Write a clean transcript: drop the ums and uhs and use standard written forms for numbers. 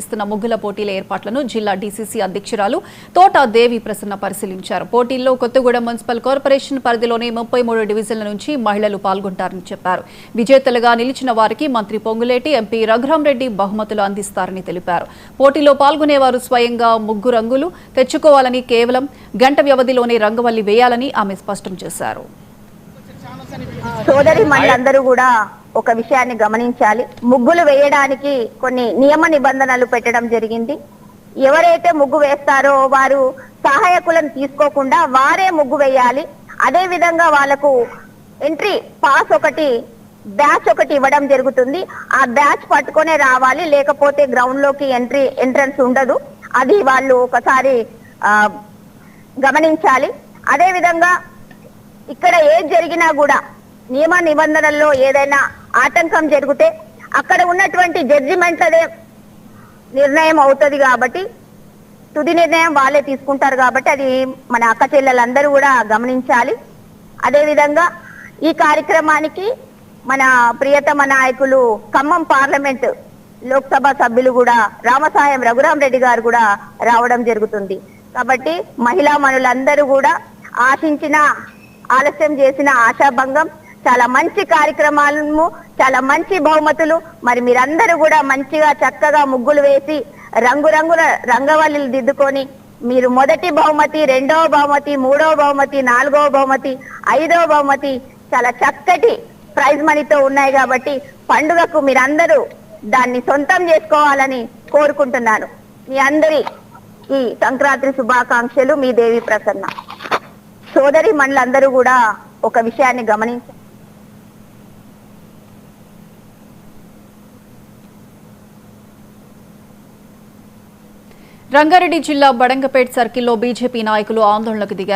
ఇస్తున్న ముగ్గుల పోటీల ఏర్పాట్లను జిల్లా డీసీసీ అధ్యక్షురాలు తోట దేవి ప్రసన్న పరిశీలించారు. పోటీల్లో కొత్తగూడెం మున్సిపల్ కార్పొరేషన్ పరిధిలోని 33 డివిజన్ల నుంచి మహిళలు పాల్గొంటారని చెప్పారు. విజేతలుగా నిలిచిన వారికి మంత్రి పొంగులేటి, ఎంపీ రఘురాంరెడ్డి బహుమతులు అందిస్తారని తెలిపారు. పోటీలో పాల్గొనేవారు స్వయంగా ముగ్గు రంగులు తెచ్చుకోవాలని, కేవలం గంట వ్యవధిలోనే రంగవల్లి వేయాలని ఆమె స్పష్టం చేశారు. సోదరి మళ్ళందరూ కూడా ఒక విషయాన్ని గమనించాలి. ముగ్గులు వేయడానికి కొన్ని నియమ నిబంధనలు పెట్టడం జరిగింది. ఎవరైతే ముగ్గు వేస్తారో వారు సహాయకులను తీసుకోకుండా వారే ముగ్గు వేయాలి. అదే విధంగా వాళ్ళకు ఎంట్రీ పాస్ బ్యాచ్ ఒకటి ఇవ్వడం జరుగుతుంది. ఆ బ్యాచ్ పట్టుకొనే రావాలి, లేకపోతే గ్రౌండ్ లోకి ఎంట్రన్స్ ఉండదు. అది వాళ్ళు ఒకసారి గమనించాలి. అదే విధంగా ఇక్కడ ఏది జరిగినా కూడా నియమ నిబంధనల్లో ఏదైనా ఆటంకం జరిగితే అక్కడ ఉన్నటువంటి జడ్జిమెంట్ అదే నిర్ణయం అవుతుంది. కాబట్టి తుది నిర్ణయం వాళ్ళే తీసుకుంటారు. కాబట్టి అది మన అక్క చెల్లెలందరూ కూడా గమనించాలి. అదే విధంగా ఈ కార్యక్రమానికి మన ప్రియతమ నాయకులు ఖమ్మం పార్లమెంట్ లోక్సభ సభ్యులు కూడా రామసాయం రఘురాంరెడ్డి గారు కూడా రావడం జరుగుతుంది. కాబట్టి మహిళా మనులందరూ కూడా ఆలస్యం చేసిన ఆశాభంగం, చాలా మంచి కార్యక్రమాలను, చాలా మంచి బహుమతులు. మరి మీరందరూ కూడా మంచిగా చక్కగా ముగ్గులు వేసి రంగురంగుల రంగవల్లిలు దిద్దుకొని మీరు మొదటి బహుమతి, రెండవ బహుమతి, మూడవ బహుమతి, నాలుగవ బహుమతి, ఐదవ బహుమతి చాలా చక్కటి ప్రైజ్ మనీతో ఉన్నాయి. కాబట్టి పండుగకు మీరందరూ దాన్ని సొంతం చేసుకోవాలని కోరుకుంటున్నాను. మీ అందరి ఈ సంక్రాంతి శుభాకాంక్షలు. మీ దేవి ప్రసన్న. సోదరి మనులందరూ కూడా ఒక విషయాన్ని గమనించారు. రంగారెడ్డి జిల్లా బడంగపేట్ సర్కిల్లో బీజేపీ నాయకులు ఆందోళనకు దిగారు.